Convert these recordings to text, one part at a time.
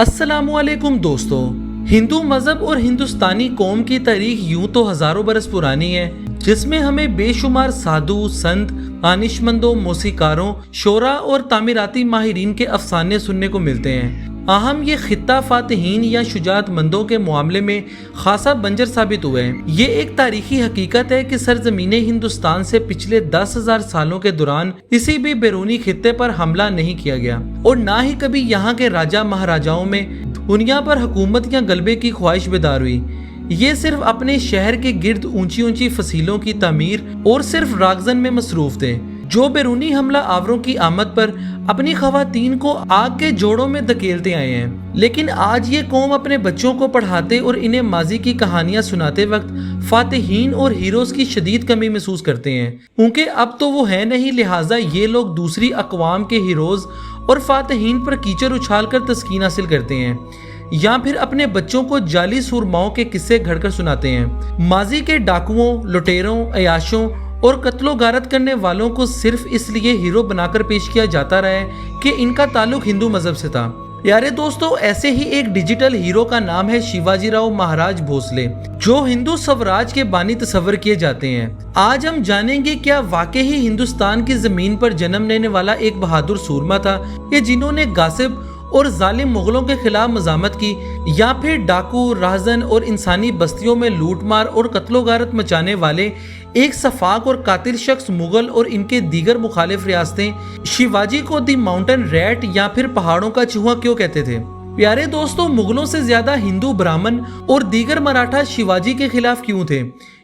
अस्सलामुअलैकुम दोस्तों, हिंदू मजहब और हिंदुस्तानी कौम की तारीख यूं तो हजारों बरस पुरानी है, जिसमें हमें बेशुमार साधु, संत, दानिशमंदों, मौसीकारों, शोरा और तामीराती माहिरीन के अफसाने सुनने को मिलते हैं। आहम ये खित्ता फातिहीन या शुजाअतमंदों के मामले में खासा बंजर साबित हुए हैं। ये एक तारीखी हकीकत है कि सरजमीने हिंदुस्तान से पिछले 10,000 सालों के दौरान किसी भी बैरूनी खित्ते पर हमला नहीं किया गया और ना ही कभी यहाँ के राजा महाराजाओं में दुनिया पर हुकूमत या गलबे की ख्वाहिश बेदार हुई। ये सिर्फ अपने शहर के गिर्द ऊंची ऊंची फसीलों की तामीर और सिर्फ रागजन में मसरूफ थे, जो बैरूनी हमला आवरों की आमद पर अपनी खवातीन को आग के जोड़ों में धकेलते आए हैं। लेकिन आज ये कौम अपने बच्चों को पढ़ाते और इन्हें माजी की कहानियां सुनाते वक्त फातिहीन और हीरोज की शदीद कमी महसूस करते हैं, क्योंकि अब तो वो है नहीं। लिहाजा ये लोग दूसरी अकवाम के हीरोज और फातिहीन पर कीचड़ उछाल कर तस्कीन हासिल करते हैं या फिर अपने बच्चों को जाली सुरमाओं के किस्से घड़कर सुनाते हैं। माजी के डाकुओं, लुटेरों, अयाशों और कत्लो गारत करने वालों को सिर्फ इसलिए हीरो बनाकर पेश किया जाता रहा है कि इनका ताल्लुक हिंदू मजहब से था। प्यारे दोस्तों, ऐसे ही एक डिजिटल हीरो का नाम है शिवाजी राव महाराज भोसले, जो हिंदू स्वराज के बानी तस्वर किए जाते हैं। आज हम जानेंगे क्या वाकई ही हिंदुस्तान की जमीन पर जन्म लेने वाला एक बहादुर सूरमा था, कि जिन्होंने गासिब और जालिम मुगलों के खिलाफ मजामत की, या फिर डाकू, राहजन और इंसानी बस्तियों में लूटमार और कत्लो गारत मचाने वाले एक सफाक और कातिल शख्स मुगल और इनके दीगर मुखालिफ रियासतें शिवाजी को दी माउंटेन रैट या फिर पहाड़ों का चूहा क्यों कहते थे। प्यारे दोस्तों, मुगलों से ज्यादा हिंदू ब्राह्मण और दीगर मराठा शिवाजी के खिलाफ क्यों थे?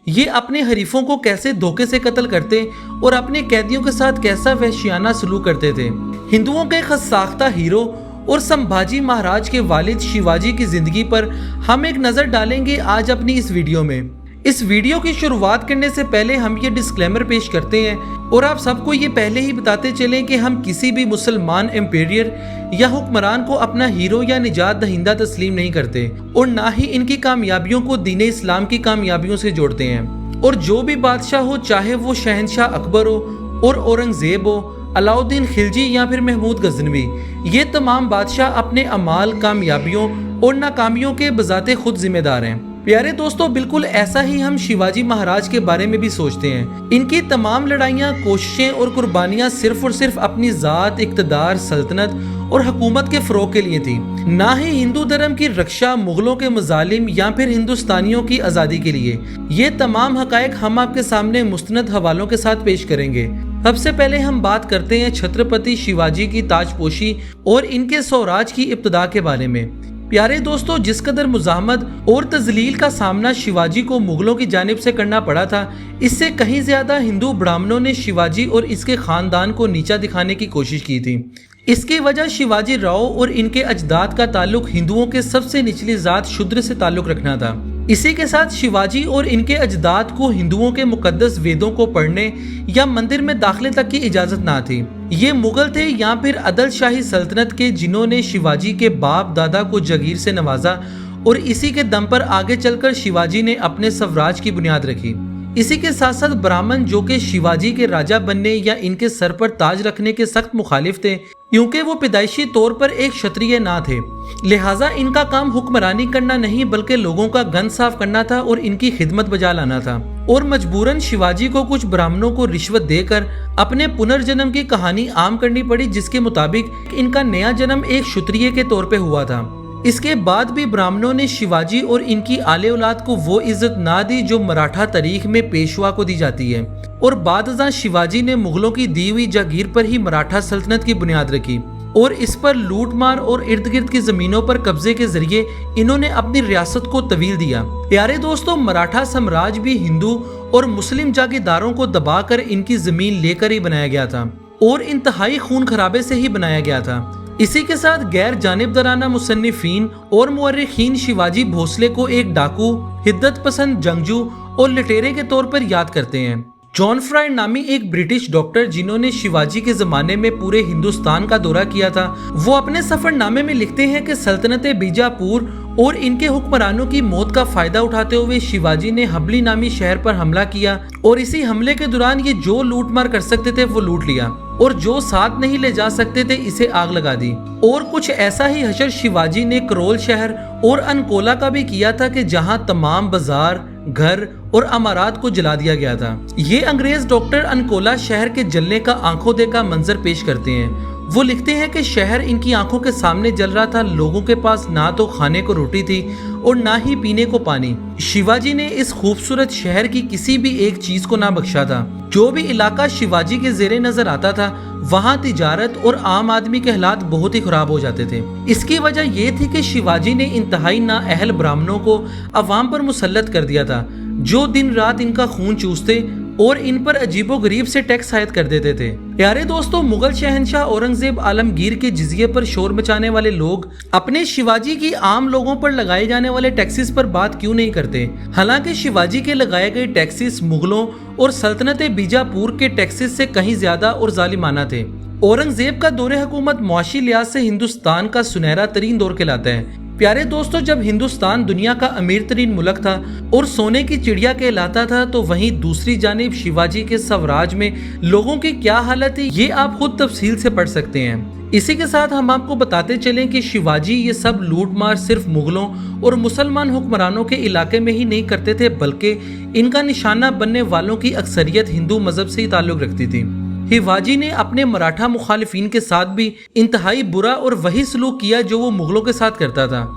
ये अपने हरीफों को कैसे धोखे से कत्ल करते और अपने कैदियों के साथ कैसा वहशियाना सलूक करते थे? हिंदुओं के खस्साख्ता हीरो और संभाजी महाराज के वालिद शिवाजी की जिंदगी पर हम एक नजर डालेंगे आज अपनी इस वीडियो में। इस वीडियो की शुरुआत करने से पहले हम ये डिस्क्लेमर पेश करते हैं और आप सबको ये पहले ही बताते चलें कि हम किसी भी मुसलमान एम्पेरियर या हुक्मरान को अपना हीरो या निजात दहिंदा तस्लीम नहीं करते और ना ही इनकी कामयाबियों को दीन इस्लाम की कामयाबियों से जोड़ते हैं। और जो भी बादशाह हो, चाहे वो शहनशाह अकबर हो और औरंगजेब हो, अलाउद्दीन खिलजी या फिर महमूद गजनवी, ये तमाम बादशाह अपने अमाल, कामयाबियों और नाकामियों के बजाते खुद जिम्मेदार हैं। प्यारे दोस्तों, बिल्कुल ऐसा ही हम शिवाजी महाराज के बारे में भी सोचते हैं। इनकी तमाम लड़ाइयाँ, कोशिशें और कुर्बानियाँ सिर्फ और सिर्फ अपनी जात, इक्तदार, सल्तनत और हुकूमत के फरोग के लिए थी, ना ही हिंदू धर्म की रक्षा, मुगलों के मजालिम या फिर हिंदुस्तानियों की आज़ादी के लिए। ये तमाम हकायक हम आपके सामने मुस्तनद हवालों के साथ पेश करेंगे। सबसे पहले हम बात करते हैं छत्रपति शिवाजी की ताजपोशी और इनके स्वराज की इब्तिदा के बारे में। प्यारे दोस्तों, जिस कदर मुजाहमत और तजलील का सामना शिवाजी को मुगलों की जानिब से करना पड़ा था, इससे कहीं ज्यादा हिंदू ब्राह्मणों ने शिवाजी और इसके खानदान को नीचा दिखाने की कोशिश की थी। इसकी वजह शिवाजी राव और इनके अजदाद का ताल्लुक हिंदुओं के सबसे निचली जात शूद्र से ताल्लुक रखना था। इसी के साथ शिवाजी और इनके अजदाद को हिंदुओं के मुकद्दस वेदों को पढ़ने या मंदिर में दाखिले तक की इजाजत ना थी। ये मुगल थे या फिर अदल शाही सल्तनत के, जिन्होंने शिवाजी के बाप दादा को जगीर से नवाजा और इसी के दम पर आगे चलकर शिवाजी ने अपने स्वराज की बुनियाद रखी। इसी के साथ साथ ब्राह्मण, जो कि शिवाजी के राजा बनने या इनके सर पर ताज रखने के सख्त मुखालिफ थे, क्योंकि वो पैदाइशी तौर पर एक क्षत्रिय ना थे। लिहाजा इनका काम हुक्मरानी करना नहीं बल्कि लोगों का गंद साफ करना था और इनकी खिदमत बजा लाना था। और मजबूरन शिवाजी को कुछ ब्राह्मणों को रिश्वत देकर अपने पुनर्जन्म की कहानी आम करनी पड़ी, जिसके मुताबिक इनका नया जन्म एक क्षत्रिय के तौर पे हुआ था। इसके बाद भी ब्राह्मणों ने शिवाजी और इनकी आले औलाद को वो इज्जत ना दी जो मराठा तारीख में पेशवा को दी जाती है। और बादशाह शिवाजी ने मुगलों की दी हुई जागीर पर ही मराठा सल्तनत की बुनियाद रखी और इस पर लूटमार और इर्द गिर्द की जमीनों पर कब्जे के जरिए इन्होंने अपनी रियासत को तवील दिया। प्यारे दोस्तों, मराठा साम्राज्य भी हिंदू और मुस्लिम जागीरदारों को दबाकर इनकी जमीन लेकर ही बनाया गया था और इंतहाई खून खराबे से ही बनाया गया था। इसी के साथ गैर जानिबदाराना मुसन्निफीन और मुअर्रिखीन शिवाजी भोसले को एक डाकू, हिद्दत पसंद जंगजू और लुटेरे के तौर पर याद करते हैं। जॉन फ्राई नामी एक ब्रिटिश डॉक्टर, जिन्होंने शिवाजी के जमाने में पूरे हिंदुस्तान का दौरा किया था, वो अपने सफरनामे में लिखते हैं कि सल्तनत बीजापुर और इनके हुक्मरानों की मौत का फायदा उठाते हुए शिवाजी ने हबली नामी शहर पर हमला किया और इसी हमले के दौरान ये जो लूटमार कर सकते थे वो लूट लिया। اور جو ساتھ نہیں لے جا سکتے تھے اسے آگ لگا دی۔ اور کچھ ایسا ہی حشر شیواجی نے کرول شہر اور انکولا کا بھی کیا تھا کہ جہاں تمام بازار، گھر اور عمارات کو جلا دیا گیا تھا۔ یہ انگریز ڈاکٹر انکولا شہر کے جلنے کا آنکھوں دیکھا منظر پیش کرتے ہیں۔ وہ لکھتے ہیں کہ شہر ان کی آنکھوں کے سامنے جل رہا تھا، لوگوں کے پاس نہ تو کھانے کو روٹی تھی اور نہ ہی پینے کو پانی۔ شیواجی نے اس خوبصورت شہر کی کسی بھی ایک چیز کو نہ بخشا تھا۔ جو بھی علاقہ شیواجی کے زیر نظر آتا تھا وہاں تجارت اور عام آدمی کے حالات بہت ہی خراب ہو جاتے تھے۔ اس کی وجہ یہ تھی کہ شیواجی نے انتہائی نااہل برہمنوں کو عوام پر مسلط کر دیا تھا، جو دن رات ان کا خون چوستے اور ان پر عجیب و غریب سے ٹیکس عائد کر دیتے تھے۔ پیارے دوستو، مغل شہنشاہ اورنگزیب عالمگیر کے جزیے پر شور مچانے والے لوگ اپنے شیواجی کی عام لوگوں پر لگائے جانے والے ٹیکسز پر بات کیوں نہیں کرتے؟ حالانکہ شیواجی کے لگائے گئے ٹیکسز مغلوں اور سلطنت بیجاپور کے ٹیکسز سے کہیں زیادہ اور ظالمانہ تھے۔ اورنگزیب کا دور حکومت معاشی لحاظ سے ہندوستان کا سنہرا ترین دور کہلاتا ہے۔ پیارے دوستو، جب ہندوستان دنیا کا امیر ترین ملک تھا اور سونے کی چڑیا کہلاتا تھا، تو وہیں دوسری جانب شیواجی کے سوراج میں لوگوں کی کیا حالت تھی یہ آپ خود تفصیل سے پڑھ سکتے ہیں۔ اسی کے ساتھ ہم آپ کو بتاتے چلیں کہ شیواجی یہ سب لوٹ مار صرف مغلوں اور مسلمان حکمرانوں کے علاقے میں ہی نہیں کرتے تھے، بلکہ ان کا نشانہ بننے والوں کی اکثریت ہندو مذہب سے ہی تعلق رکھتی تھی۔ شیواجی نے اپنے مراٹھا مخالفین کے ساتھ بھی انتہائی برا اور وہی سلوک کیا جو وہ مغلوں کے ساتھ کرتا تھا،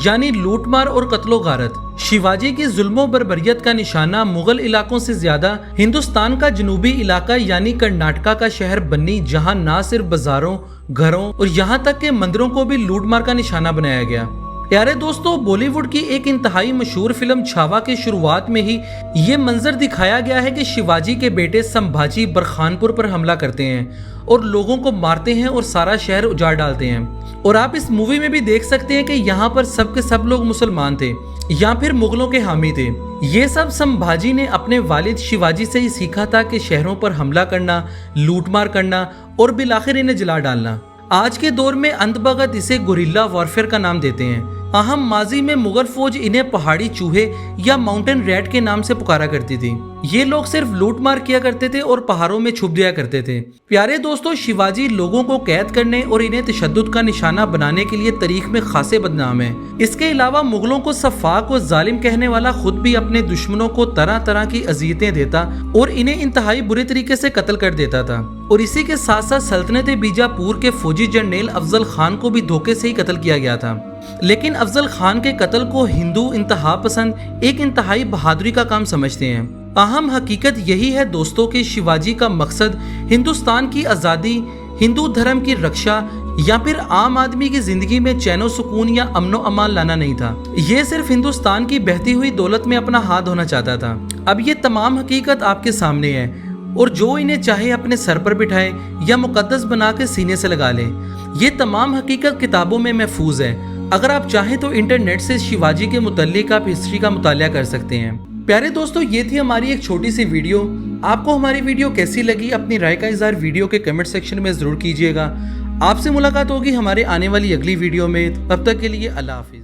یعنی لوٹ مار اور قتل و غارت۔ شیواجی کی ظلم و بربریت کا نشانہ مغل علاقوں سے زیادہ ہندوستان کا جنوبی علاقہ یعنی کرناٹکا کا شہر بنی، جہاں نہ صرف بازاروں، گھروں اور یہاں تک کہ مندروں کو بھی لوٹ مار کا نشانہ بنایا گیا۔ پیارے دوستو، بالی ووڈ کی ایک انتہائی مشہور فلم چھاوا کی شروعات میں ہی یہ منظر دکھایا گیا ہے کہ شیواجی کے بیٹے سمبھاجی برخانپور پر حملہ کرتے ہیں اور لوگوں کو مارتے ہیں اور سارا شہر اجاڑ ڈالتے ہیں۔ اور آپ اس مووی میں بھی دیکھ سکتے ہیں کہ یہاں پر سب کے سب لوگ مسلمان تھے یا پھر مغلوں کے حامی تھے۔ یہ سب سمبھاجی نے اپنے والد شیواجی سے ہی سیکھا تھا کہ شہروں پر حملہ کرنا، لوٹ مار کرنا اور بالآخر انہیں جلا ڈالنا۔ آج کے دور میں اندھ بھگت اسے گوریلا وارفیئر کا نام دیتے ہیں۔ اہم ماضی میں مغل فوج انہیں پہاڑی چوہے یا ماؤنٹین ریٹ کے نام سے پکارا کرتی تھی۔ یہ لوگ صرف لوٹ مار کیا کرتے تھے اور پہاڑوں میں چھپ جایا کرتے تھے۔ پیارے دوستو، شیواجی لوگوں کو قید کرنے اور انہیں تشدد کا نشانہ بنانے کے لیے تاریخ میں خاصے بدنام ہے۔ اس کے علاوہ مغلوں کو سفاک اور ظالم کہنے والا خود بھی اپنے دشمنوں کو طرح طرح کی اذیتیں دیتا اور انہیں انتہائی برے طریقے سے قتل کر دیتا تھا۔ اور اسی کے ساتھ ساتھ سلطنت بیجاپور کے فوجی جنرل افضل خان کو بھی دھوکے سے ہی قتل کیا گیا تھا۔ لیکن افضل خان کے قتل کو ہندو انتہا پسند ایک انتہائی بہادری کا کام سمجھتے ہیں۔ اہم حقیقت یہی ہے دوستوں کہ شیواجی کا مقصد ہندوستان کی آزادی، ہندو دھرم کی رکشا یا پھر عام آدمی کی زندگی میں چین و سکون یا امن و امان لانا نہیں تھا۔ یہ صرف ہندوستان کی بہتی ہوئی دولت میں اپنا ہاتھ دھونا چاہتا تھا۔ اب یہ تمام حقیقت آپ کے سامنے ہے اور جو انہیں چاہے اپنے سر پر بٹھائے یا مقدس بنا کے سینے سے لگا لے۔ یہ تمام حقیقت کتابوں میں محفوظ ہے۔ اگر آپ چاہیں تو انٹرنیٹ سے شیواجی کے متعلق آپ ہسٹری کا مطالعہ کر سکتے ہیں۔ پیارے دوستو، یہ تھی ہماری ایک چھوٹی سی ویڈیو۔ آپ کو ہماری ویڈیو کیسی لگی اپنی رائے کا اظہار ویڈیو کے کمنٹ سیکشن میں ضرور کیجیے گا۔ آپ سے ملاقات ہوگی ہمارے آنے والی اگلی ویڈیو میں۔ تب تک کے لیے اللہ حافظ۔